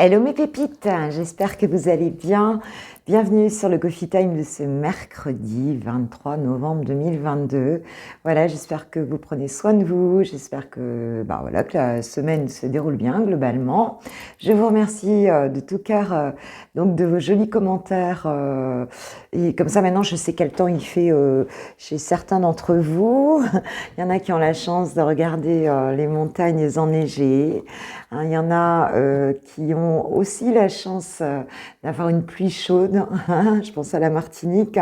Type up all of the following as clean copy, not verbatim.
Hello mes pépites, j'espère que vous allez bien. Bienvenue sur le Coffee Time de ce mercredi 23 novembre 2022. Voilà, j'espère que vous prenez soin de vous, j'espère que, voilà, que la semaine se déroule bien globalement. Je vous remercie de tout cœur donc de vos jolis commentaires. Et comme ça maintenant je sais quel temps il fait chez certains d'entre vous. Il y en a qui ont la chance de regarder les montagnes enneigées. Il y en a qui ont aussi la chance d'avoir une pluie chaude. Je pense à la Martinique.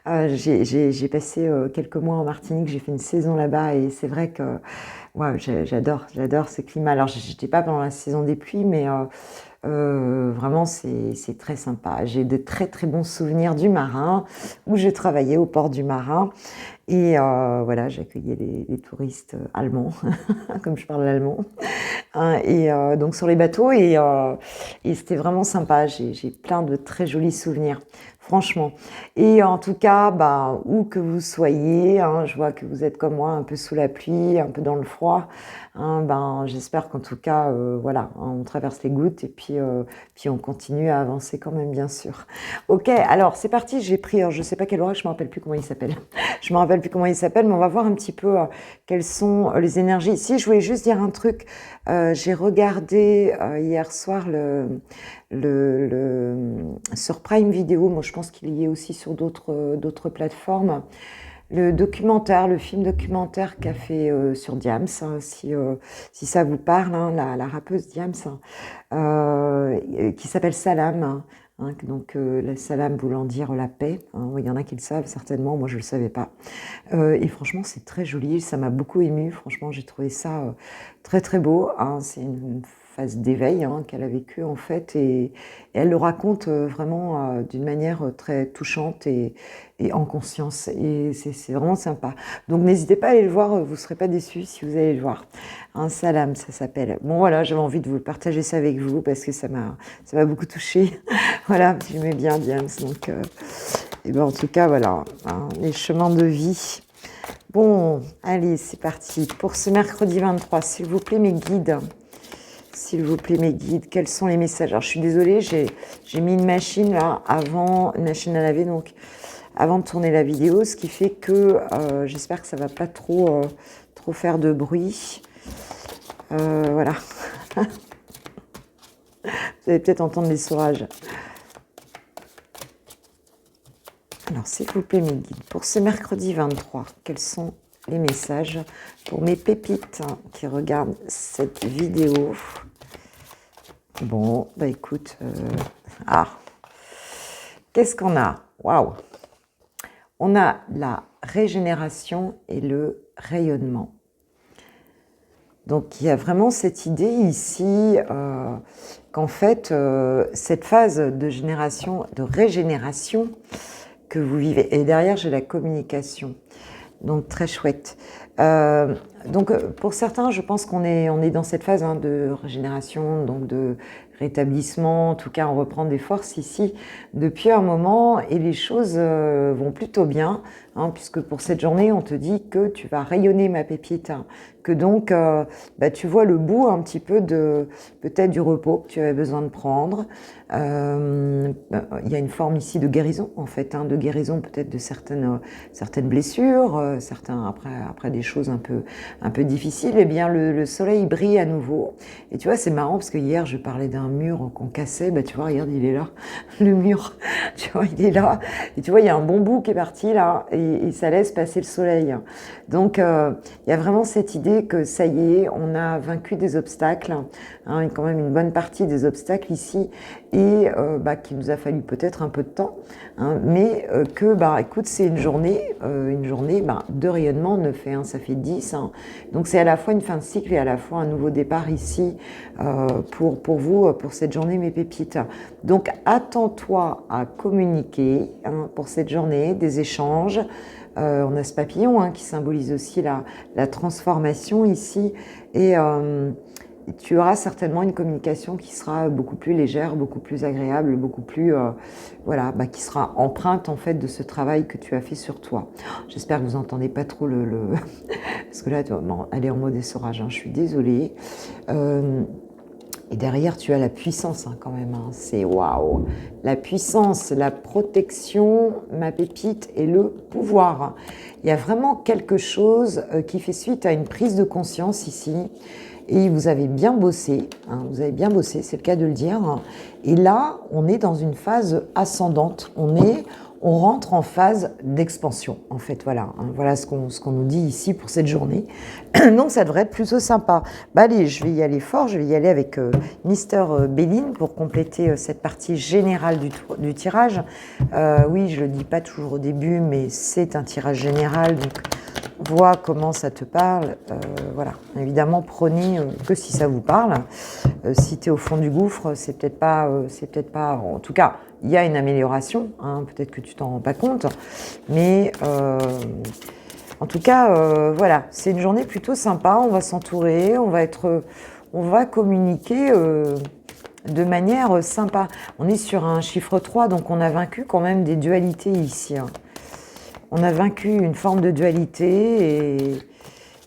J'ai passé quelques mois en Martinique, j'ai fait une saison là-bas et c'est vrai que ouais, j'adore ce climat. Alors, j'étais pas pendant la saison des pluies, mais vraiment, c'est très sympa. J'ai de très très bons souvenirs du Marin, où je travaillais au port du Marin. Et voilà, j'accueillais les touristes allemands, comme je parle l'allemand. Et donc sur les bateaux, et c'était vraiment sympa. J'ai plein de très jolis souvenirs, franchement. Et en tout cas, où que vous soyez, je vois que vous êtes comme moi, un peu sous la pluie, un peu dans le froid. J'espère qu'en tout cas, voilà, on traverse les gouttes et puis on continue à avancer quand même, bien sûr. Ok, alors c'est parti. J'ai pris, je sais pas quel orage, je me rappelle plus comment il s'appelle. Je me rappelle plus comment il s'appelle, mais on va voir un petit peu quelles sont les énergies. Ici, je voulais juste dire un truc. J'ai regardé hier soir sur Prime Video. Moi, je pense qu'il y est aussi sur d'autres plateformes. Le film documentaire qu'a fait sur Diams, si ça vous parle, la rappeuse Diams, qui s'appelle Salam. Donc le salam voulant dire la paix, il y en a qui le savent certainement, moi je le savais pas. Et franchement c'est très joli, ça m'a beaucoup émue, franchement j'ai trouvé ça très très beau. C'est une phase d'éveil qu'elle a vécue en fait, et elle le raconte vraiment d'une manière très touchante et en conscience, et c'est vraiment sympa. Donc n'hésitez pas à aller le voir, vous ne serez pas déçus si vous allez le voir. Salam, ça s'appelle. Bon voilà, j'avais envie de vous partager ça avec vous parce que ça m'a beaucoup touchée. Voilà, j'aimais bien Diams, donc en tout cas voilà, les chemins de vie. Bon, allez, c'est parti pour ce mercredi 23. S'il vous plaît mes guides, quels sont les messages? Alors je suis désolée, j'ai mis une machine là avant, une machine à laver, donc avant de tourner la vidéo, ce qui fait que j'espère que ça va pas trop faire de bruit. Voilà. Vous allez peut-être entendre les saurages. Alors, s'il vous plaît, mes guides, pour ce mercredi 23, quels sont les messages pour mes pépites qui regardent cette vidéo? Bon, écoute, qu'est-ce qu'on a? Waouh! On a la régénération et le rayonnement. Donc, il y a vraiment cette idée ici qu'en fait, cette phase de régénération que vous vivez, et derrière, j'ai la communication. Donc, très chouette. Donc, pour certains, je pense qu'on est dans cette phase de régénération, donc de rétablissement. En tout cas, on reprend des forces ici depuis un moment et les choses vont plutôt bien, puisque pour cette journée, on te dit que tu vas rayonner, ma pépite, que donc tu vois le bout un petit peu peut-être du repos que tu avais besoin de prendre. Il y a une forme ici de guérison, en fait, de guérison peut-être de certaines blessures, certains après des choses un peu difficiles. Eh bien, le soleil brille à nouveau. Et tu vois, c'est marrant parce que hier, je parlais d'un mur qu'on cassait. Tu vois, regarde, il est là, le mur. Tu vois, il est là. Et tu vois, il y a un bon bout qui est parti là, et ça laisse passer le soleil. Donc, il y a vraiment cette idée que ça y est, on a vaincu des obstacles, quand même une bonne partie des obstacles ici, et qu'il nous a fallu peut-être un peu de temps, mais écoute, c'est une journée de rayonnement, 9 et 1, ça fait 10. Donc c'est à la fois une fin de cycle et à la fois un nouveau départ ici pour vous, pour cette journée, mes pépites. Donc attends-toi à communiquer pour cette journée, des échanges. On a ce papillon qui symbolise aussi la transformation ici, et tu auras certainement une communication qui sera beaucoup plus légère, beaucoup plus agréable, beaucoup plus, qui sera empreinte en fait de ce travail que tu as fait sur toi. J'espère que vous n'entendez pas trop parce que là, elle est en mode essorage, je suis désolée. Et derrière, tu as la puissance hein, quand même. Hein. C'est waouh. La puissance, la protection, ma pépite et le pouvoir. Il y a vraiment quelque chose qui fait suite à une prise de conscience ici. Et vous avez bien bossé, hein, vous avez bien bossé, c'est le cas de le dire. Et là, on est dans une phase ascendante. On rentre en phase d'expansion, en fait, voilà. Hein, voilà ce qu'on nous dit ici pour cette journée. Donc, ça devrait être plutôt sympa. Bah, allez, je vais y aller fort, je vais y aller avec Mister Béline pour compléter cette partie générale du tirage. Oui, je le dis pas toujours au début, mais c'est un tirage général, donc vois comment ça te parle. Voilà, évidemment, prenez que si ça vous parle. Si tu es au fond du gouffre, c'est peut-être pas, en tout cas, il y a une amélioration, hein, peut-être que tu t'en rends pas compte, mais en tout cas, voilà, c'est une journée plutôt sympa, on va s'entourer, on va communiquer de manière sympa. On est sur un chiffre 3, donc on a vaincu quand même des dualités ici. Hein. On a vaincu une forme de dualité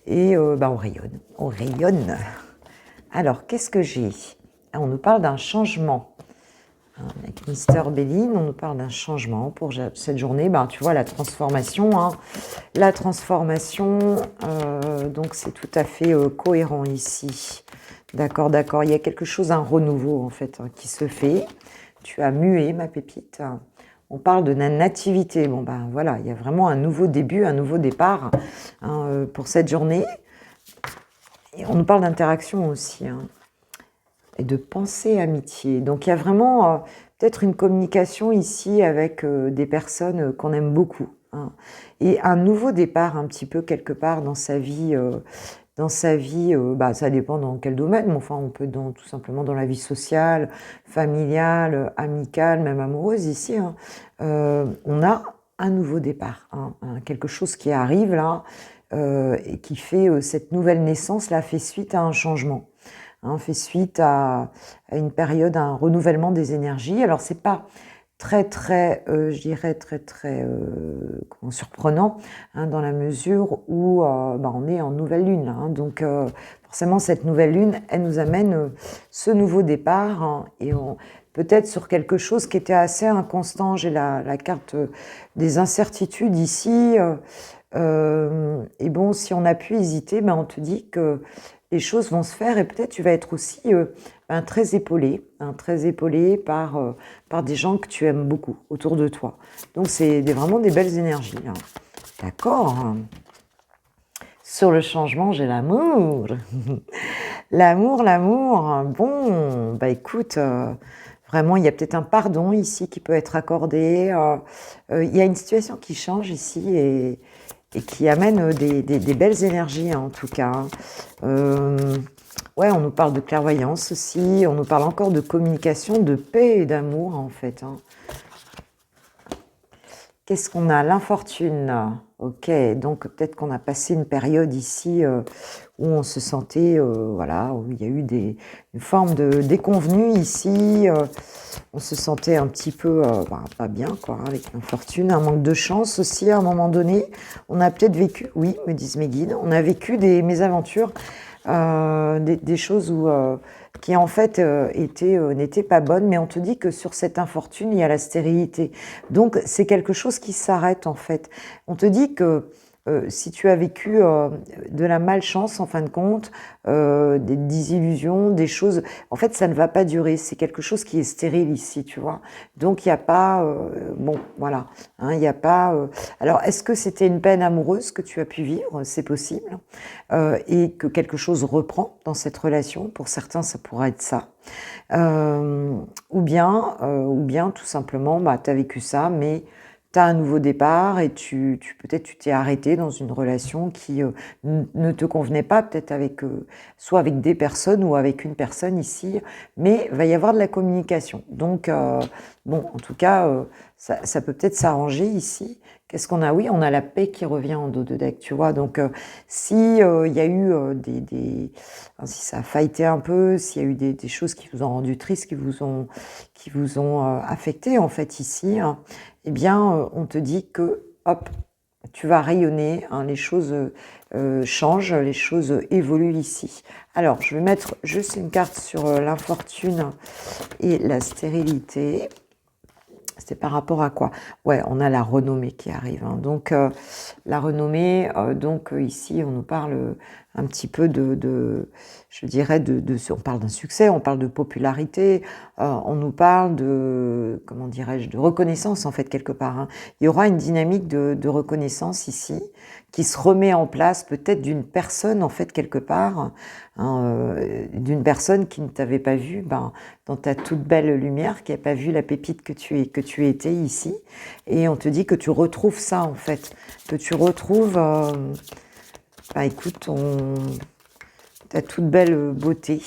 et bah, on rayonne, on rayonne. Alors, qu'est-ce que j'ai? On nous parle d'un changement. Avec Mister Béline, on nous parle d'un changement pour cette journée. Ben, tu vois, la transformation. Hein. La transformation, donc c'est tout à fait cohérent ici. D'accord, d'accord. Il y a quelque chose, un renouveau en fait, hein, qui se fait. Tu as mué, ma pépite. On parle de la nativité. Bon, ben voilà, il y a vraiment un nouveau début, un nouveau départ hein, pour cette journée. Et on nous parle d'interaction aussi. Hein. Et de pensée amitié. Donc il y a vraiment peut-être une communication ici avec des personnes qu'on aime beaucoup. Hein. Et un nouveau départ un petit peu quelque part dans sa vie. Bah, ça dépend dans quel domaine, mais enfin on peut tout simplement dans la vie sociale, familiale, amicale, même amoureuse ici. Hein. On a un nouveau départ, hein, quelque chose qui arrive là et qui fait cette nouvelle naissance là fait suite à un changement. Hein, fait suite à une période, à un renouvellement des énergies. Alors, c'est pas très, je dirais, très surprenant, hein, dans la mesure où bah, on est en nouvelle lune. Là, hein, donc, forcément, cette nouvelle lune, elle nous amène ce nouveau départ hein, et peut-être sur quelque chose qui était assez inconstant. J'ai la carte des incertitudes ici. Et bon, si on a pu hésiter, ben, on te dit que les choses vont se faire et peut-être tu vas être aussi très épaulé par des gens que tu aimes beaucoup autour de toi. Donc c'est vraiment des belles énergies. Hein. D'accord. Sur le changement, j'ai l'amour. L'amour. Bon, bah écoute, vraiment, il y a peut-être un pardon ici qui peut être accordé. Il y a une situation qui change ici et qui amène des belles énergies, hein, en tout cas. Ouais, on nous parle de clairvoyance aussi, on nous parle encore de communication, de paix et d'amour, en fait. Hein. Qu'est-ce qu'on a? L'infortune. Ok, donc peut-être qu'on a passé une période ici où on se sentait, voilà, où il y a eu une forme de déconvenue ici. On se sentait un petit peu pas bien, quoi, hein, avec l'infortune, un manque de chance aussi à un moment donné. On a peut-être vécu, oui, me disent mes guides, on a vécu des mésaventures, des choses qui en fait n'étaient pas bonnes, mais on te dit que sur cette infortune, il y a la stérilité. Donc c'est quelque chose qui s'arrête en fait. On te dit que si tu as vécu de la malchance en fin de compte, des désillusions, des choses, en fait ça ne va pas durer, c'est quelque chose qui est stérile ici, tu vois. Donc il n'y a pas, bon voilà, hein, il n'y a pas... Alors est-ce que c'était une peine amoureuse que tu as pu vivre? C'est possible. Et que quelque chose reprend dans cette relation, pour certains ça pourrait être ça. Ou bien tout simplement, bah, tu as vécu ça, mais tu as un nouveau départ et peut-être tu t'es arrêté dans une relation qui ne te convenait pas, peut-être avec soit avec des personnes ou avec une personne ici, mais il va y avoir de la communication. Donc, bon, en tout cas, ça peut peut-être s'arranger ici. Qu'est-ce qu'on a? Oui, on a la paix qui revient en dos de deck, tu vois. Donc, si il y a eu si ça a fighté un peu, s'il y a eu des choses qui vous ont rendu triste, qui vous ont affecté en fait ici, hein, eh bien, on te dit que, hop, tu vas rayonner, hein, les choses changent, les choses évoluent ici. Alors, je vais mettre juste une carte sur l'infortune et la stérilité. C'est par rapport à quoi? Ouais, on a la renommée qui arrive, hein. Donc, la renommée, ici, on nous parle un petit peu je dirais, on parle d'un succès, on parle de popularité, on nous parle de, comment dirais-je, de reconnaissance, en fait, quelque part, hein. Il y aura une dynamique de reconnaissance ici, qui se remet en place, peut-être d'une personne, en fait, quelque part, hein, d'une personne qui ne t'avait pas vu, dans ta toute belle lumière, qui n'a pas vu la pépite que tu étais ici. Et on te dit que tu retrouves ça, en fait. Que tu retrouves, écoute, ta toute belle beauté.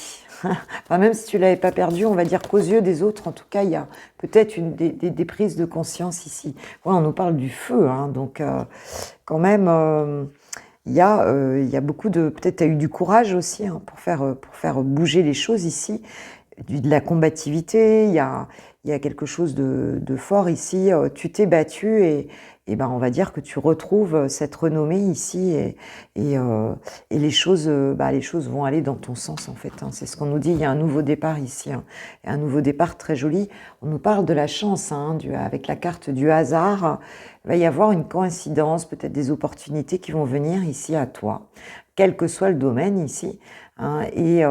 Enfin, même si tu ne l'avais pas perdue, on va dire qu'aux yeux des autres, en tout cas, il y a peut-être des prises de conscience ici. Ouais, on nous parle du feu, hein, donc quand même... il y a beaucoup de... Peut-être tu as eu du courage aussi, hein, pour faire bouger les choses ici. De la combativité, il y a quelque chose de fort ici. Tu t'es battu et on va dire que tu retrouves cette renommée ici et les choses vont aller dans ton sens, en fait, hein. C'est ce qu'on nous dit. Il y a un nouveau départ ici, hein, et un nouveau départ très joli. On nous parle de la chance, hein, avec la carte du hasard. Il va y avoir une coïncidence, peut-être des opportunités qui vont venir ici à toi, quel que soit le domaine ici, hein, et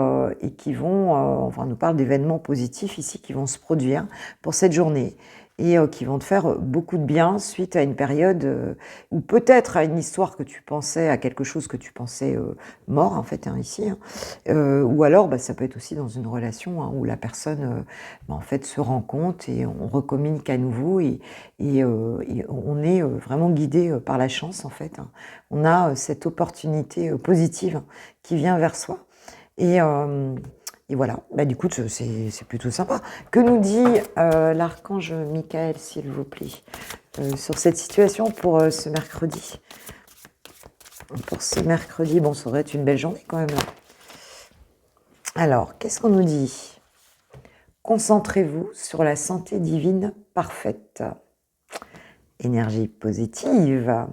qui vont, on nous parle d'événements positifs ici qui vont se produire pour cette journée et qui vont te faire beaucoup de bien suite à une période ou peut-être à une histoire que tu pensais, à quelque chose que tu pensais mort, en fait, hein, ici, hein. Ou alors ça peut être aussi dans une relation, hein, où la personne en fait se rend compte et on recommunique à nouveau et on est vraiment guidé par la chance, en fait, hein. On a cette opportunité positive qui vient vers soi et voilà, du coup, c'est plutôt sympa. Que nous dit l'archange Michael, s'il vous plaît, sur cette situation pour ce mercredi? Pour ce mercredi, bon, ça aurait été une belle journée quand même, là. Alors, qu'est-ce qu'on nous dit? Concentrez-vous sur la santé divine parfaite. Énergie positive.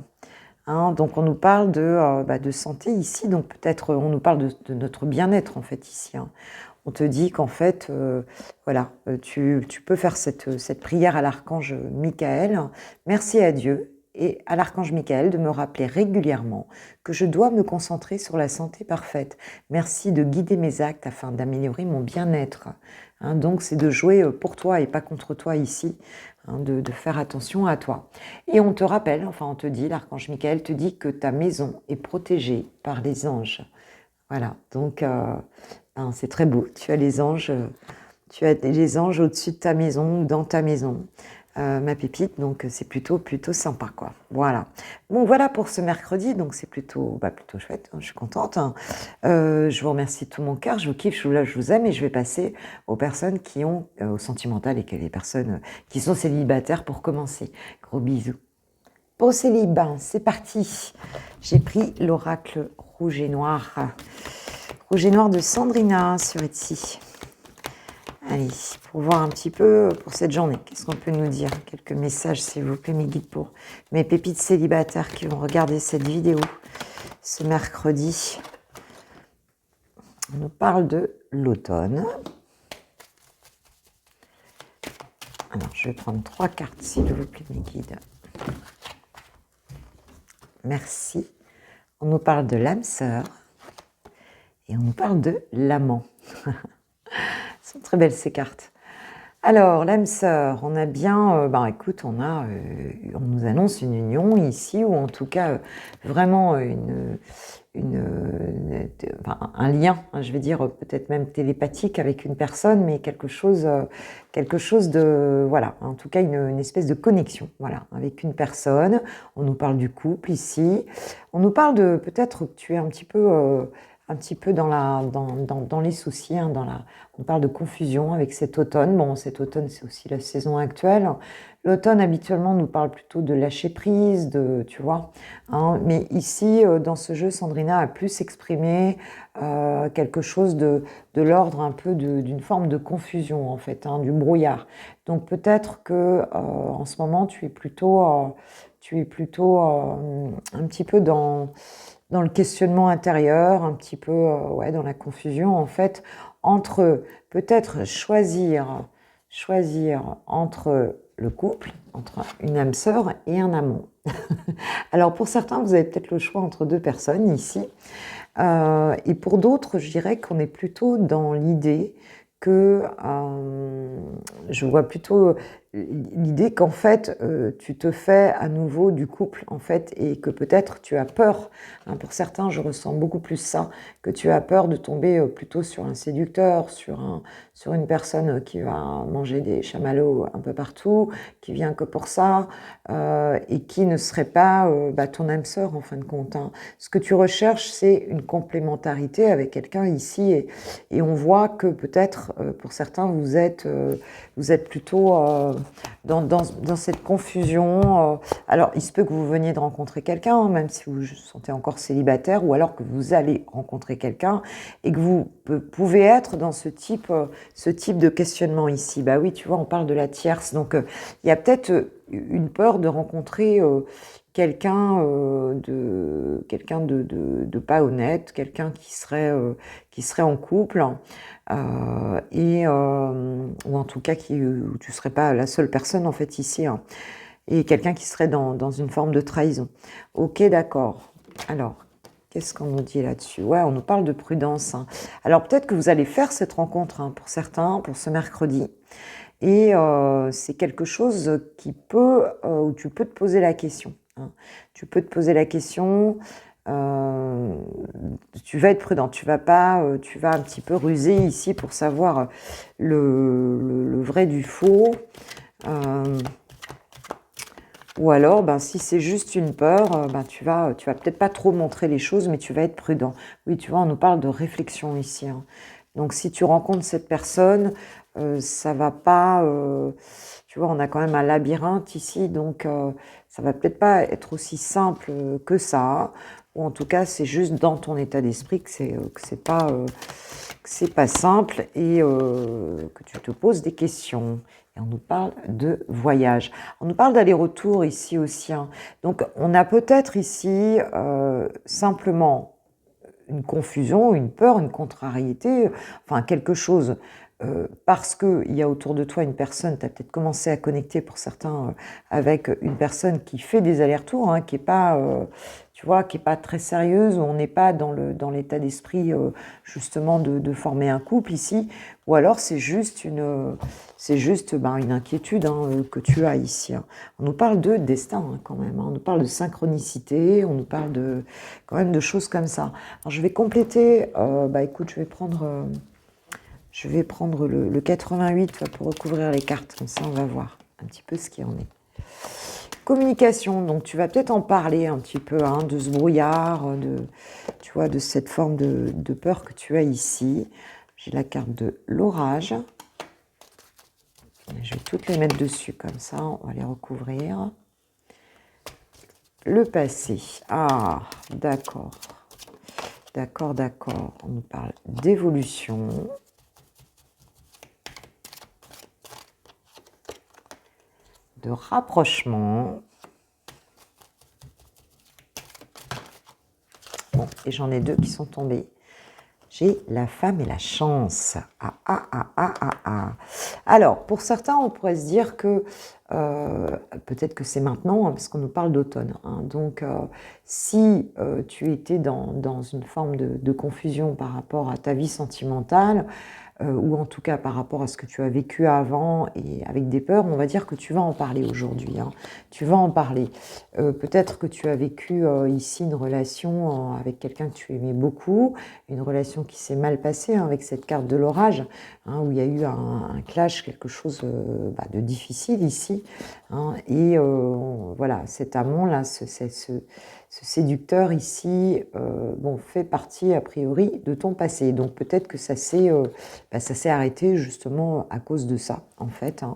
Hein, donc on nous parle de santé ici, donc peut-être on nous parle de notre bien-être, en fait, ici, hein. On te dit qu'en fait, tu peux faire cette prière à l'archange Michael. Merci à Dieu et à l'archange Michael de me rappeler régulièrement que je dois me concentrer sur la santé parfaite. Merci de guider mes actes afin d'améliorer mon bien-être. Hein, donc c'est de jouer pour toi et pas contre toi ici, hein, de faire attention à toi. Et on te rappelle, enfin on te dit, l'archange Michael te dit que ta maison est protégée par les anges. Voilà, donc c'est très beau. Tu as les anges au-dessus de ta maison ou dans ta maison, ma pépite. Donc c'est plutôt sympa, quoi. Voilà. Bon, voilà pour ce mercredi. Donc c'est plutôt chouette, hein, je suis contente, hein. Je vous remercie de tout mon cœur. Je vous kiffe, je vous aime et je vais passer aux personnes qui ont au sentimental et les personnes qui sont célibataires pour commencer. Gros bisous. Pour célibat, c'est parti. J'ai pris l'oracle rouge et noir. Rouge et noir de Sandrina sur Etsy. Allez, pour voir un petit peu pour cette journée, qu'est-ce qu'on peut nous dire? Quelques messages, s'il vous plaît, mes guides pour mes pépites célibataires qui vont regarder cette vidéo ce mercredi. On nous parle de l'automne. Alors, je vais prendre 3 cartes, s'il vous plaît, mes guides. Merci. On nous parle de l'âme sœur et on nous parle de l'amant. Elles sont très belles, ces cartes. Alors, l'âme sœur, on a bien, écoute, on nous annonce une union ici, ou en tout cas vraiment un lien, hein, je vais dire peut-être même télépathique avec une personne, mais quelque chose de, voilà, en tout cas une espèce de connexion, voilà, avec une personne. On nous parle du couple ici, on nous parle de peut-être que tu es un petit peu dans les soucis, hein, on parle de confusion avec cet automne. Bon, cet automne, c'est aussi la saison actuelle. L'automne, habituellement, nous parle plutôt de lâcher prise, tu vois, hein. Mais ici, dans ce jeu, Sandrina a plus exprimé quelque chose de l'ordre un peu d'une forme de confusion, en fait, hein, du brouillard. Donc peut-être que en ce moment, tu es plutôt tu es plutôt un petit peu dans le questionnement intérieur, un petit peu ouais, dans la confusion en fait, entre peut-être choisir entre le couple, entre une âme sœur et un amant. Alors pour certains, vous avez peut-être le choix entre deux personnes ici. Et pour d'autres, je dirais qu'on est plutôt dans l'idée que je vois plutôt l'idée qu'en fait tu te fais à nouveau du couple en fait et que peut-être tu as peur, hein, pour certains je ressens beaucoup plus ça, que tu as peur de tomber plutôt sur un séducteur, sur une personne qui va manger des chamallows un peu partout, qui vient que pour ça et qui ne serait pas ton âme sœur en fin de compte, hein. Ce que tu recherches, c'est une complémentarité avec quelqu'un ici et on voit que peut-être pour certains vous êtes plutôt dans cette confusion. Alors il se peut que vous veniez de rencontrer quelqu'un, hein, même si vous vous sentez encore célibataire, ou alors que vous allez rencontrer quelqu'un et que vous pouvez être dans ce type de questionnement ici. Bah oui, tu vois, on parle de la tierce, donc il y a peut-être une peur de rencontrer quelqu'un de pas honnête, quelqu'un qui serait en couple, ou en tout cas où tu serais pas la seule personne en fait ici, hein, et quelqu'un qui serait dans une forme de trahison. Ok, d'accord. Alors, qu'est-ce qu'on nous dit là-dessus? Ouais, on nous parle de prudence, hein. Alors peut-être que vous allez faire cette rencontre, hein, pour certains, pour ce mercredi. Et c'est quelque chose où tu peux te poser la question, hein. Tu peux te poser la question, tu vas être prudent, tu vas un petit peu ruser ici pour savoir le vrai du faux. Ou alors, si c'est juste une peur, tu vas peut-être pas trop montrer les choses, mais tu vas être prudent. Oui, tu vois, on nous parle de réflexion ici, hein. Donc, si tu rencontres cette personne, ça va pas... tu vois, on a quand même un labyrinthe ici, donc ça va peut-être pas être aussi simple que ça. Ou en tout cas, c'est juste dans ton état d'esprit que c'est pas simple et que tu te poses des questions. Et on nous parle de voyage. On nous parle d'aller-retour ici aussi, hein. Donc, on a peut-être ici simplement une confusion, une peur, une contrariété, enfin quelque chose, parce qu'il y a autour de toi une personne, tu as peut-être commencé à connecter pour certains avec une personne qui fait des allers-retours, hein, qui n'est pas, tu vois, qui est pas très sérieuse, où on n'est pas dans l'état d'esprit justement de former un couple ici, ou alors c'est juste une inquiétude, hein, que tu as ici, hein. On nous parle de destin, hein, quand même, hein. On nous parle de synchronicité, on nous parle quand même de choses comme ça. Alors je vais compléter, écoute, je vais prendre le 88 pour recouvrir les cartes, comme ça on va voir un petit peu ce qu'il en est. Communication, donc tu vas peut-être en parler un petit peu, hein, de ce brouillard, tu vois, de cette forme de peur que tu as ici. J'ai la carte de l'orage. Je vais toutes les mettre dessus, comme ça on va les recouvrir. Le passé, ah, d'accord. D'accord, d'accord. On nous parle d'évolution. De rapprochement. Bon, et j'en ai deux qui sont tombés. J'ai la femme et la chance. Ah, ah, ah, ah, ah, ah. Alors, pour certains, on pourrait se dire que peut-être que c'est maintenant, hein, parce qu'on nous parle d'automne, hein. Donc, si tu étais dans une forme de confusion par rapport à ta vie sentimentale, ou en tout cas par rapport à ce que tu as vécu avant et avec des peurs, on va dire que tu vas en parler aujourd'hui, hein. Tu vas en parler. Peut-être que tu as vécu ici une relation avec quelqu'un que tu aimais beaucoup, une relation qui s'est mal passée, hein, avec cette carte de l'orage, hein, où il y a eu un clash, quelque chose de difficile ici, hein, et voilà, cet amant-là, ce séducteur ici, fait partie a priori de ton passé. Donc peut-être que ça s'est arrêté justement à cause de ça, en fait, hein.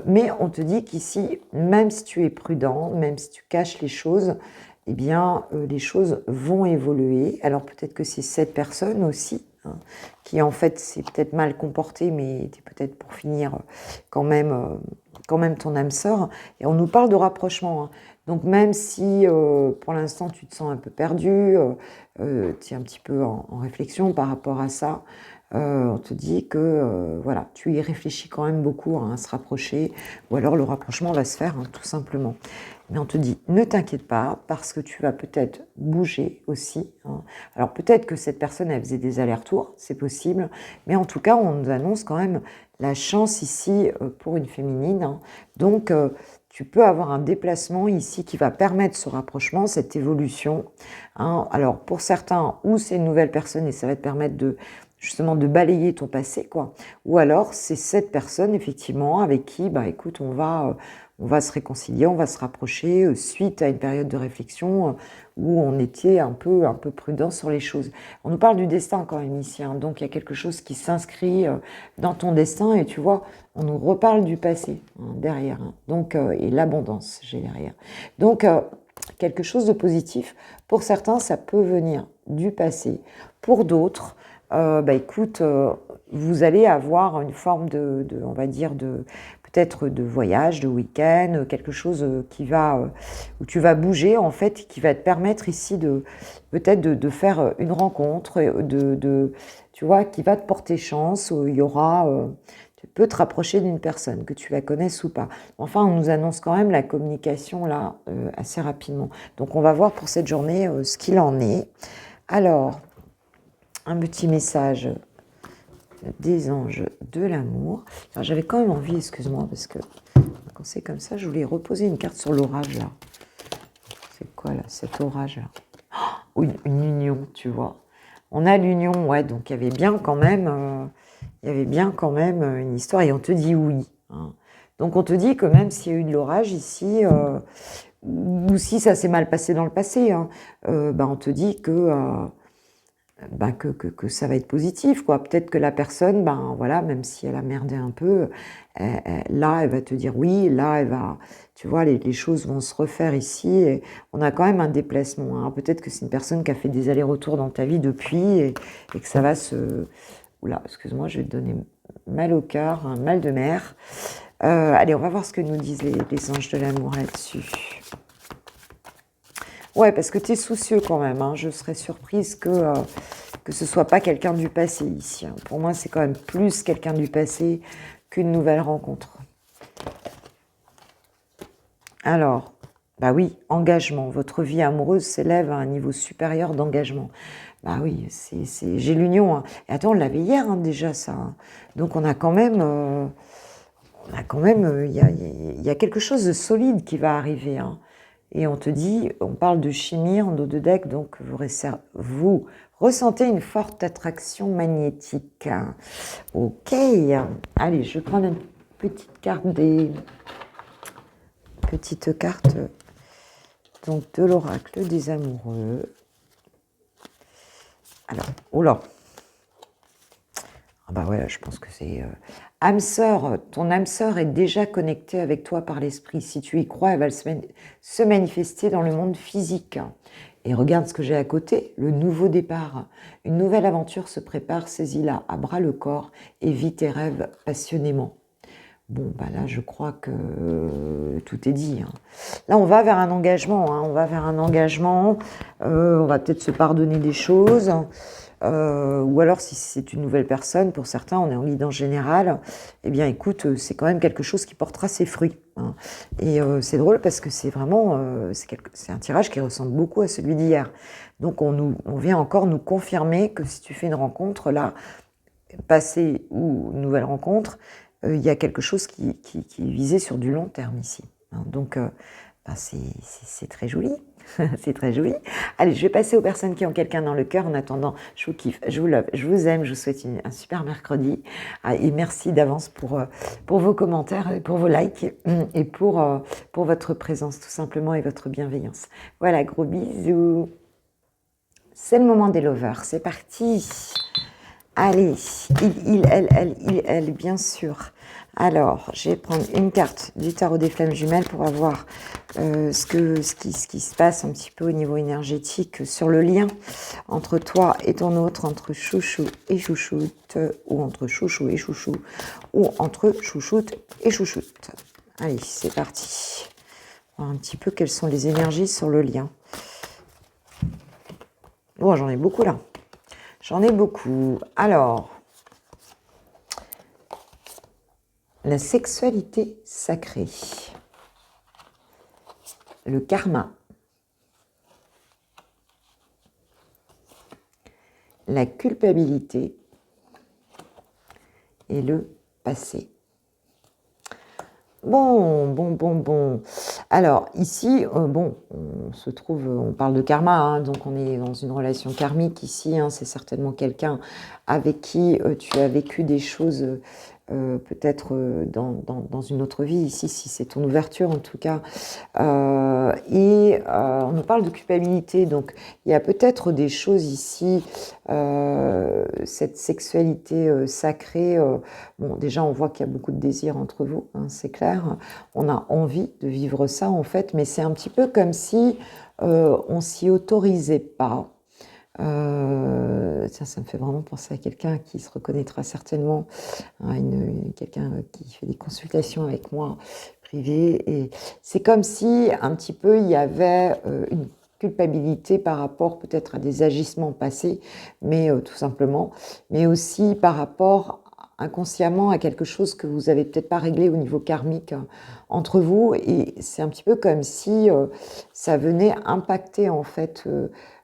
Mais on te dit qu'ici, même si tu es prudent, même si tu caches les choses, eh bien, les choses vont évoluer. Alors peut-être que c'est cette personne aussi, hein, qui en fait s'est peut-être mal comporté, mais était peut-être pour finir quand même ton âme sœur. Et on nous parle de rapprochement, hein. Donc même si pour l'instant tu te sens un peu perdu, tu es un petit peu en réflexion par rapport à ça, on te dit que voilà, tu y réfléchis quand même beaucoup, hein, à se rapprocher, ou alors le rapprochement va se faire, hein, tout simplement. Mais on te dit, ne t'inquiète pas, parce que tu vas peut-être bouger aussi, hein. Alors peut-être que cette personne, elle faisait des allers-retours, c'est possible, mais en tout cas, on nous annonce quand même la chance ici pour une féminine, hein. Donc, tu peux avoir un déplacement ici qui va permettre ce rapprochement, cette évolution, hein. Alors pour certains, ou c'est une nouvelle personne et ça va te permettre justement de balayer ton passé, quoi. Ou alors c'est cette personne effectivement avec qui, bah écoute, on va se réconcilier, on va se rapprocher suite à une période de réflexion où on était un peu prudent sur les choses. On nous parle du destin quand même ici, hein, donc il y a quelque chose qui s'inscrit dans ton destin et tu vois, on nous reparle du passé, hein, derrière, hein. Donc, et l'abondance, j'ai derrière. Donc, quelque chose de positif. Pour certains, ça peut venir du passé. Pour d'autres, bah écoute, vous allez avoir une forme on va dire, peut-être de voyage, de week-end, quelque chose où tu vas bouger en fait, qui va te permettre ici peut-être de faire une rencontre, tu vois, qui va te porter chance, où il y aura, tu peux te rapprocher d'une personne, que tu la connaisses ou pas. Enfin, on nous annonce quand même la communication là, assez rapidement. Donc on va voir pour cette journée ce qu'il en est. Alors, un petit message des anges de l'amour. J'avais quand même envie, excuse-moi, parce que quand c'est comme ça, je voulais reposer une carte sur l'orage là. C'est quoi là, cet orage là? Oh, une union, tu vois. On a l'union, ouais, donc il y avait bien quand même, une histoire et on te dit oui, hein. Donc on te dit que même s'il y a eu de l'orage ici, ou si ça s'est mal passé dans le passé, hein, bah, on te dit que ça va être positif, quoi. Peut-être que la personne, ben voilà, même si elle a merdé un peu, là, elle va te dire oui, là, elle va, tu vois, les choses vont se refaire ici. Et on a quand même un déplacement, hein. Peut-être que c'est une personne qui a fait des allers-retours dans ta vie depuis et que ça va se... Oula, excuse-moi, je vais te donner mal au cœur, un mal de mer. Allez, on va voir ce que nous disent les anges de l'amour là-dessus. Ouais, parce que tu es soucieux quand même, hein. Je serais surprise que ce soit pas quelqu'un du passé ici, hein. Pour moi, c'est quand même plus quelqu'un du passé qu'une nouvelle rencontre. Alors, bah oui, engagement. Votre vie amoureuse s'élève à un niveau supérieur d'engagement. Bah oui, j'ai l'union, hein. Et attends, on l'avait hier, hein, déjà, ça, hein. Donc on a quand même... il y a quelque chose de solide qui va arriver, hein. Et on te dit, on parle de chimie en dos de deck, donc vous ressentez une forte attraction magnétique. Ok, allez, je vais prendre une petite carte donc de l'oracle des amoureux. Alors, oh là. Ah bah ouais, je pense que c'est... âme sœur, ton âme sœur est déjà connectée avec toi par l'esprit. Si tu y crois, elle va se manifester dans le monde physique. Et regarde ce que j'ai à côté, le nouveau départ. Une nouvelle aventure se prépare, saisis-la à bras le corps et vis tes rêves passionnément. Bon, bah là, je crois que tout est dit, hein. Là, on va vers un engagement, hein. On va vers un engagement. On va peut-être se pardonner des choses. Ou alors si c'est une nouvelle personne, pour certains, on est en guidance générale, eh bien écoute, c'est quand même quelque chose qui portera ses fruits, hein. Et c'est drôle parce que c'est vraiment, c'est un tirage qui ressemble beaucoup à celui d'hier. Donc on vient encore nous confirmer que si tu fais une rencontre là, passée ou une nouvelle rencontre, il y a quelque chose qui est visé sur du long terme ici, hein. Donc c'est très joli. C'est très joli. Allez, je vais passer aux personnes qui ont quelqu'un dans le cœur. En attendant, je vous kiffe, je vous love, je vous aime, je vous souhaite un super mercredi. Et merci d'avance pour vos commentaires, pour vos likes et pour votre présence tout simplement et votre bienveillance. Voilà, gros bisous. C'est le moment des lovers, c'est parti. Allez, elle, bien sûr. Alors, je vais prendre une carte du tarot des flammes jumelles pour avoir ce qui se passe un petit peu au niveau énergétique sur le lien entre toi et ton autre, entre chouchou et chouchoute, ou entre chouchou et chouchou, ou entre chouchoute et chouchoute. Allez, c'est parti. On va voir un petit peu quelles sont les énergies sur le lien. Bon, j'en ai beaucoup là. J'en ai beaucoup. Alors, la sexualité sacrée, le karma, la culpabilité et le passé. Bon. Alors, ici, on parle de karma, hein, donc on est dans une relation karmique ici, hein, c'est certainement quelqu'un avec qui tu as vécu des choses peut-être dans une autre vie, ici, si c'est ton ouverture en tout cas. On nous parle de culpabilité, donc il y a peut-être des choses ici, cette sexualité sacrée. Bon, déjà, on voit qu'il y a beaucoup de désir entre vous, hein, c'est clair. On a envie de vivre ça, en fait, mais c'est un petit peu comme si on s'y autorisait pas. Ça me fait vraiment penser à quelqu'un qui se reconnaîtra certainement, hein, quelqu'un qui fait des consultations avec moi privées. Et c'est comme si, un petit peu, il y avait une culpabilité par rapport peut-être à des agissements passés, mais tout simplement, mais aussi par rapport inconsciemment à quelque chose que vous avez peut-être pas réglé au niveau karmique entre vous, et c'est un petit peu comme si ça venait impacter en fait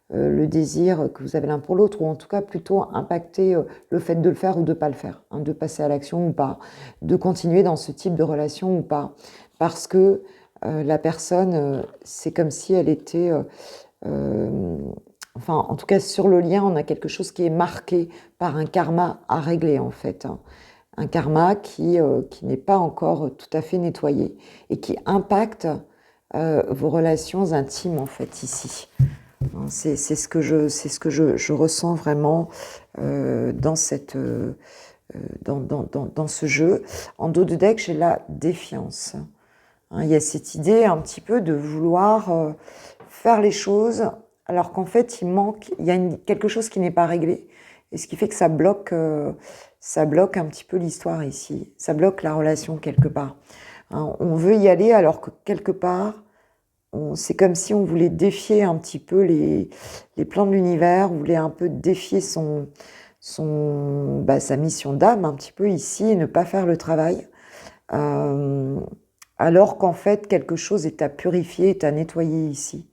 le désir que vous avez l'un pour l'autre, ou en tout cas plutôt impacter le fait de le faire ou de ne pas le faire, hein, de passer à l'action ou pas, de continuer dans ce type de relation ou pas, parce que la personne, c'est comme si elle était enfin, en tout cas, sur le lien, on a quelque chose qui est marqué par un karma à régler, en fait, hein. Un karma qui n'est pas encore tout à fait nettoyé et qui impacte vos relations intimes, en fait, ici. C'est ce que je ressens vraiment dans dans ce jeu. En dos de deck, j'ai la défiance. Hein, il y a cette idée un petit peu de vouloir faire les choses, alors qu'en fait, il y a quelque chose qui n'est pas réglé, et ce qui fait que ça bloque un petit peu l'histoire ici, ça bloque la relation quelque part. Hein, on veut y aller alors que quelque part, c'est comme si on voulait défier un petit peu les plans de l'univers, on voulait un peu défier sa mission d'âme un petit peu ici, et ne pas faire le travail. Alors qu'en fait, quelque chose est à purifier, est à nettoyer ici.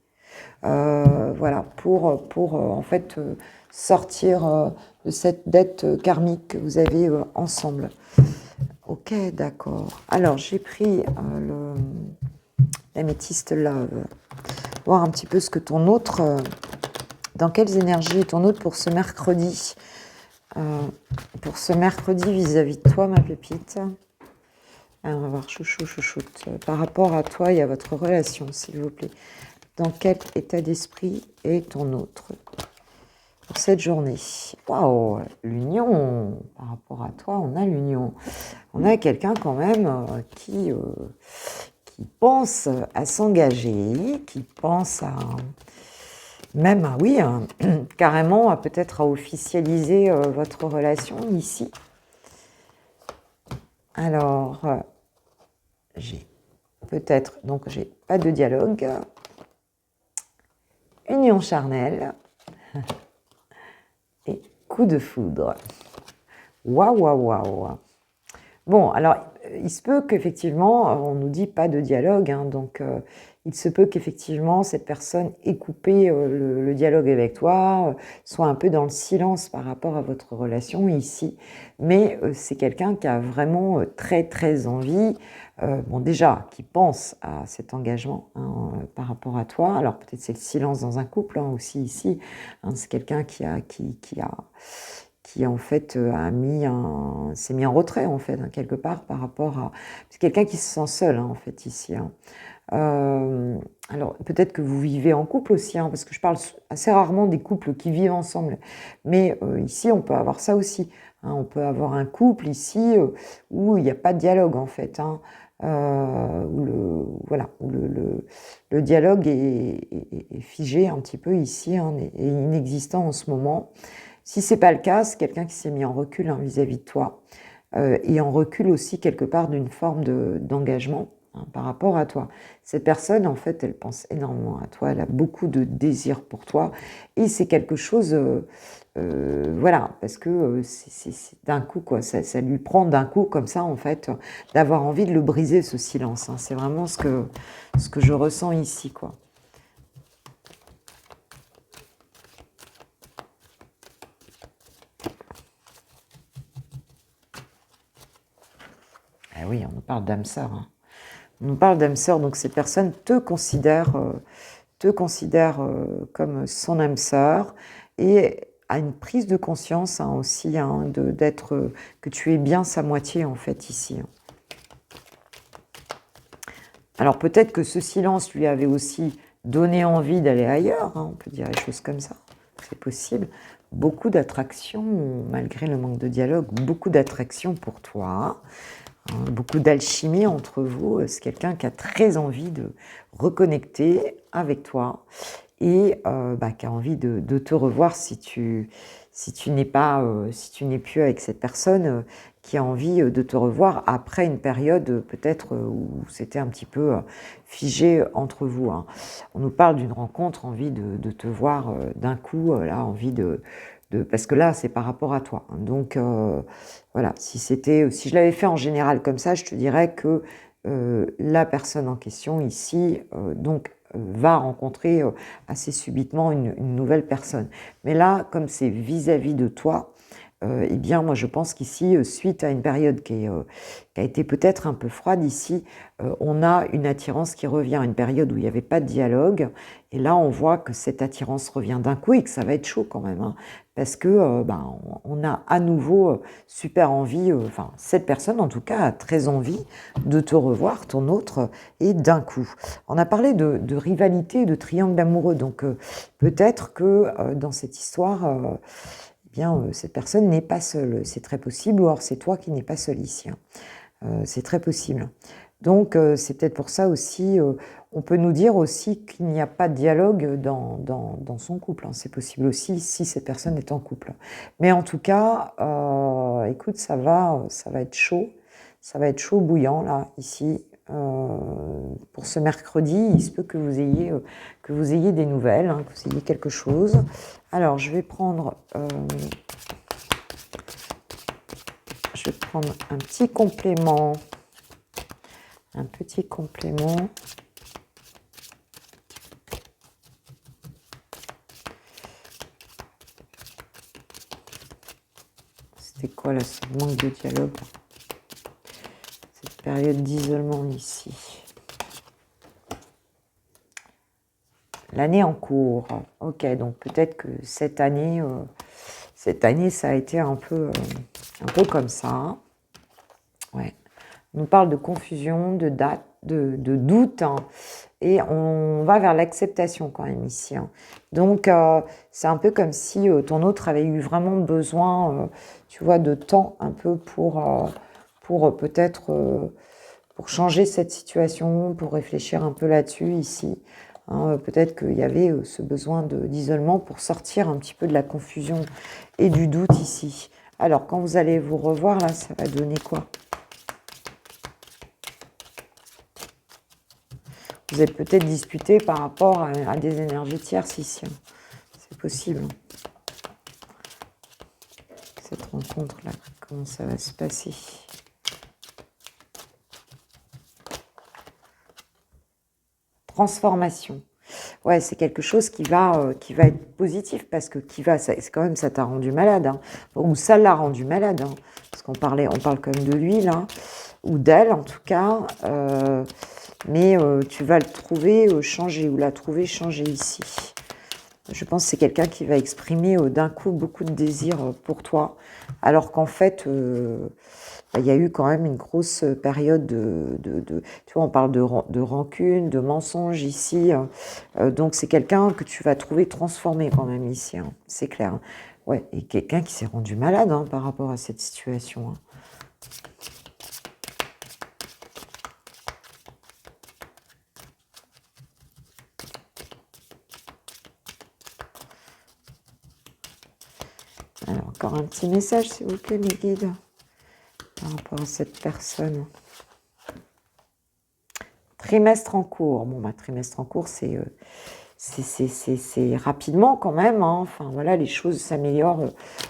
Voilà, pour en fait sortir de cette dette karmique que vous avez ensemble. Ok, d'accord. Alors, j'ai pris l'améthyste love. Voir un petit peu ce que ton autre... dans quelles énergies est ton autre pour ce mercredi. Pour ce mercredi vis-à-vis de toi, ma pépite. Alors, on va voir chouchoute. Par rapport à toi et à votre relation, s'il vous plaît. Dans quel état d'esprit est ton autre pour cette journée? Waouh, l'union. Par rapport à toi, on a l'union. On a quelqu'un quand même qui pense à s'engager, qui pense à... Même, oui, carrément, peut-être à officialiser votre relation ici. Alors, j'ai peut-être... Donc, j'ai pas de dialogue. Union charnelle et coup de foudre. Waouh. Bon, alors, il se peut qu'effectivement, on nous dit pas de dialogue, hein, donc il se peut qu'effectivement, cette personne ait coupé le dialogue avec toi, soit un peu dans le silence par rapport à votre relation ici, mais c'est quelqu'un qui a vraiment très envie, bon déjà, qui pense à cet engagement, hein, par rapport à toi. Alors peut-être c'est le silence dans un couple, hein, aussi ici, hein, c'est quelqu'un qui en fait s'est mis en retrait en fait, hein, quelque part par rapport à... C'est quelqu'un qui se sent seul, hein, en fait ici, hein. Alors, peut-être que vous vivez en couple aussi, hein, parce que je parle assez rarement des couples qui vivent ensemble. Mais ici, on peut avoir ça aussi, hein. On peut avoir un couple ici où il n'y a pas de dialogue, en fait, hein, voilà, où le dialogue est figé un petit peu ici, hein, et inexistant en ce moment. Si c'est pas le cas, c'est quelqu'un qui s'est mis en recul, hein, vis-à-vis de toi, et en recul aussi quelque part d'une forme d'engagement, hein, par rapport à toi. Cette personne, en fait, elle pense énormément à toi, elle a beaucoup de désir pour toi, et c'est quelque chose, voilà, parce que c'est d'un coup, quoi, ça lui prend d'un coup comme ça, en fait, d'avoir envie de le briser, ce silence, hein. C'est vraiment ce que je ressens ici, quoi. Ah oui, on nous parle d'âme sœur, hein. On nous parle d'âme sœur, donc ces personnes te considèrent comme son âme sœur, et a une prise de conscience, hein, aussi, hein, que tu es bien sa moitié, en fait, ici, hein. Alors peut-être que ce silence lui avait aussi donné envie d'aller ailleurs, hein, on peut dire les choses comme ça, c'est possible. Beaucoup d'attraction, malgré le manque de dialogue, beaucoup d'attraction pour toi, hein, beaucoup d'alchimie entre vous. C'est quelqu'un qui a très envie de reconnecter avec toi, et qui a envie de te revoir si tu n'es plus avec cette personne, qui a envie de te revoir après une période peut-être où c'était un petit peu figé entre vous, hein. On nous parle d'une rencontre, envie de te voir d'un coup, là, envie parce que là, c'est par rapport à toi, hein. Donc voilà, si je l'avais fait en général comme ça, je te dirais que la personne en question ici, donc, va rencontrer assez subitement une nouvelle personne. Mais là, comme c'est vis-à-vis de toi, eh bien, moi, je pense qu'ici, suite à une période qui a été peut-être un peu froide ici, on a une attirance qui revient, une période où il n'y avait pas de dialogue. Et là, on voit que cette attirance revient d'un coup et que ça va être chaud quand même, hein, parce que on a à nouveau super envie, enfin, cette personne en tout cas a très envie de te revoir, ton autre, et d'un coup. On a parlé de rivalité, de triangle amoureux, donc peut-être que dans cette histoire, eh bien, cette personne n'est pas seule. C'est très possible, ou alors c'est toi qui n'es pas seul ici, hein. C'est très possible. Donc, c'est peut-être pour ça aussi, on peut nous dire aussi qu'il n'y a pas de dialogue dans son couple, hein. C'est possible aussi si cette personne est en couple. Mais en tout cas, écoute, ça va être chaud. Ça va être chaud bouillant, là, ici. Pour ce mercredi, il se peut que vous ayez des nouvelles, hein, que vous ayez quelque chose. Alors, je vais prendre un petit complément. Un petit complément. C'était quoi là, ce manque de dialogue? Cette période d'isolement ici. L'année en cours. Ok, donc peut-être que cette année, ça a été un peu comme ça. Ouais. On nous parle de confusion, de date, de doute, hein, et on va vers l'acceptation quand même ici, hein. Donc, c'est un peu comme si ton autre avait eu vraiment besoin, tu vois, de temps un peu pour peut-être pour changer cette situation, pour réfléchir un peu là-dessus ici, hein. Peut-être qu'il y avait ce besoin d'isolement pour sortir un petit peu de la confusion et du doute ici. Alors, quand vous allez vous revoir, là, ça va donner quoi? Vous êtes peut-être disputé par rapport à des énergies tierces ici, hein. C'est possible. Cette rencontre-là, comment ça va se passer? Transformation. Ouais, c'est quelque chose qui va être positif, parce que c'est quand même, ça t'a rendu malade, hein, ou ça l'a rendu malade, hein, parce on parle quand même de lui là, ou d'elle en tout cas, mais tu vas le trouver changé, ou la trouver changée ici. Je pense que c'est quelqu'un qui va exprimer d'un coup beaucoup de désir pour toi, alors qu'en fait, bah, il y a eu quand même une grosse période tu vois, on parle de rancune, de mensonge ici, donc c'est quelqu'un que tu vas trouver transformé quand même ici, hein, c'est clair. Hein. Ouais, et quelqu'un qui s'est rendu malade hein, par rapport à cette situation. Hein. Alors, encore un petit message, s'il vous plaît, mes guides, par rapport à cette personne. Trimestre en cours. Bon, bah, trimestre en cours, c'est rapidement quand même. Hein. Enfin, voilà, les choses s'améliorent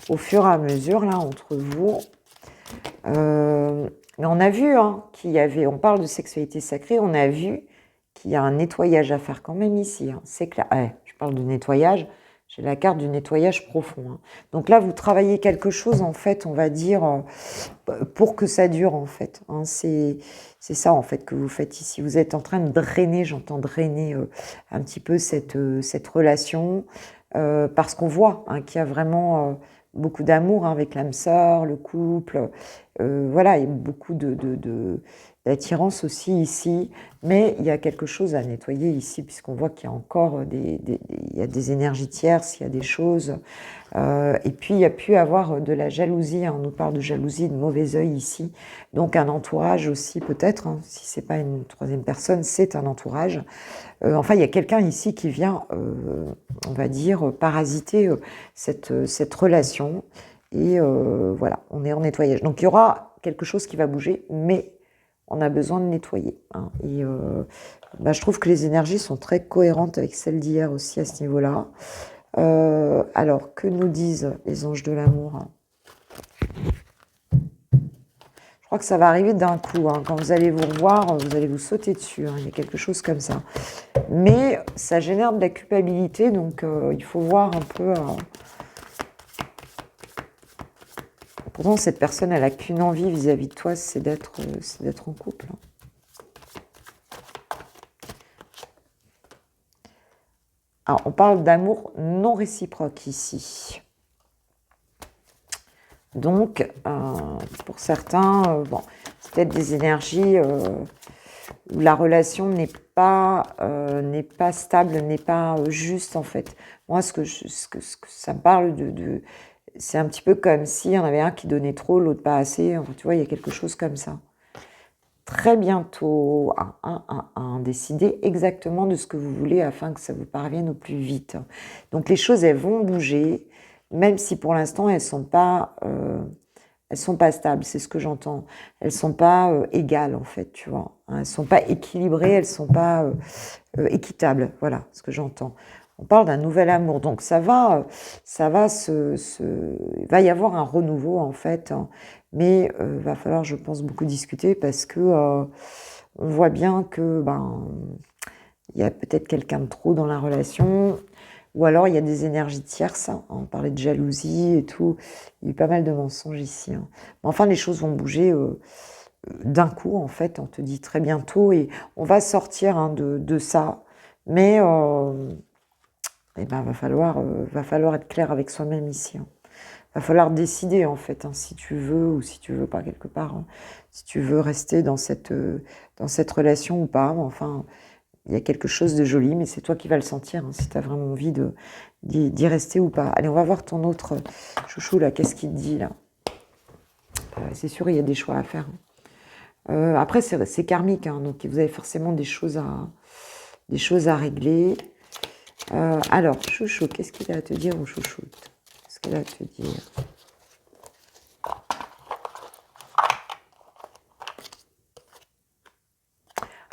au fur et à mesure, là, entre vous. Mais on a vu hein, qu'il y avait, on parle de sexualité sacrée, on a vu qu'il y a un nettoyage à faire quand même ici. Hein. C'est clair. Ouais, je parle de nettoyage. J'ai la carte du nettoyage profond. Hein. Donc là, vous travaillez quelque chose, en fait, on va dire, pour que ça dure, en fait. Hein. C'est ça, en fait, que vous faites ici. Vous êtes en train de drainer, j'entends drainer un petit peu cette relation, parce qu'on voit hein, qu'il y a vraiment beaucoup d'amour hein, avec l'âme sœur, le couple. Voilà, il y a beaucoup d'attirance aussi ici, mais il y a quelque chose à nettoyer ici, puisqu'on voit qu'il y a encore il y a des énergies tierces, il y a des choses. Et puis, il y a pu avoir de la jalousie. Hein, on nous parle de jalousie, de mauvais œil ici. Donc, un entourage aussi, peut-être. Hein, si c'est pas une troisième personne, c'est un entourage. Enfin, il y a quelqu'un ici qui vient, on va dire, parasiter cette relation. Et voilà, on est en nettoyage. Donc, il y aura quelque chose qui va bouger, mais on a besoin de nettoyer. Hein. Et bah, je trouve que les énergies sont très cohérentes avec celles d'hier aussi à ce niveau-là. Alors, que nous disent les anges de l'amour? Je crois que ça va arriver d'un coup. Hein. Quand vous allez vous revoir, vous allez vous sauter dessus. Hein. Il y a quelque chose comme ça. Mais ça génère de la culpabilité, donc il faut voir un peu... Pourtant, cette personne, elle n'a qu'une envie vis-à-vis de toi, c'est d'être en couple. Hein. Alors, on parle d'amour non réciproque ici. Donc, pour certains, bon, c'est peut-être des énergies où la relation n'est pas stable, n'est pas juste en fait. Moi, ce que ça me parle c'est un petit peu comme s'il y en avait un qui donnait trop, l'autre pas assez. Enfin, tu vois, il y a quelque chose comme ça. Très bientôt, décidez exactement de ce que vous voulez afin que ça vous parvienne au plus vite. Donc les choses, elles vont bouger, même si pour l'instant, elles sont pas stables, c'est ce que j'entends. Elles sont pas égales, en fait, tu vois. Hein, elles sont pas équilibrées, elles sont pas équitables, voilà ce que j'entends. On parle d'un nouvel amour, donc il va y avoir un renouveau, en fait, hein, mais va falloir, je pense, beaucoup discuter parce que on voit bien que il y a peut-être quelqu'un de trop dans la relation, ou alors il y a des énergies tierces. Hein, on parlait de jalousie et tout. Il y a eu pas mal de mensonges ici. Hein. Mais enfin, les choses vont bouger d'un coup, en fait. On te dit très bientôt et on va sortir hein, de ça. Mais eh ben, va falloir être clair avec soi-même ici. Hein. Va falloir décider en fait, hein, si tu veux ou si tu veux pas quelque part, hein, si tu veux rester dans cette relation ou pas. Enfin, il y a quelque chose de joli, mais c'est toi qui vas le sentir, hein, si tu as vraiment envie d'y rester ou pas. Allez, on va voir ton autre chouchou là, qu'est-ce qu'il te dit là? C'est sûr, il y a des choix à faire. Après, c'est karmique, hein, donc vous avez forcément des choses à régler. Alors, chouchou, qu'est-ce qu'il a à te dire au chouchou? Qu'est-ce qu'il a à te dire?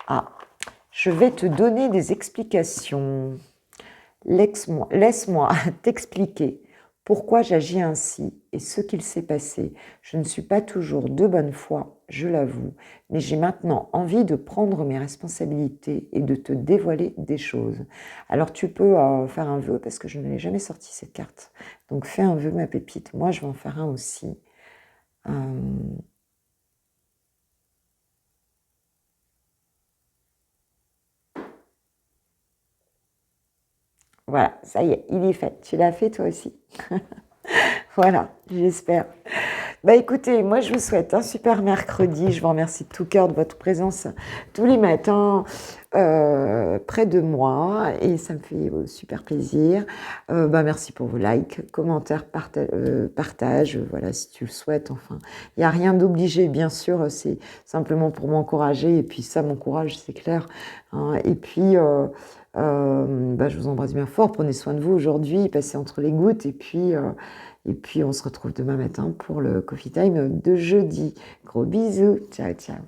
Ah, je vais te donner des explications. Laisse-moi t'expliquer pourquoi j'agis ainsi et ce qu'il s'est passé. Je ne suis pas toujours de bonne foi, je l'avoue, mais j'ai maintenant envie de prendre mes responsabilités et de te dévoiler des choses. Alors tu peux faire un vœu, parce que je ne l'ai jamais sorti cette carte. Donc fais un vœu, ma pépite. Moi, je vais en faire un aussi. Voilà, ça y est, il est fait. Tu l'as fait toi aussi? Voilà, j'espère. Bah écoutez, moi je vous souhaite un super mercredi. Je vous remercie de tout cœur de votre présence tous les matins près de moi et ça me fait super plaisir. Bah, merci pour vos likes, commentaires, partages, voilà si tu le souhaites. Enfin, il n'y a rien d'obligé, bien sûr, c'est simplement pour m'encourager et puis ça m'encourage, c'est clair, hein. Et puis, bah, je vous embrasse bien fort. Prenez soin de vous aujourd'hui, passez entre les gouttes et puis, on se retrouve demain matin pour le Coffee Time de jeudi. Gros bisous. Ciao, ciao.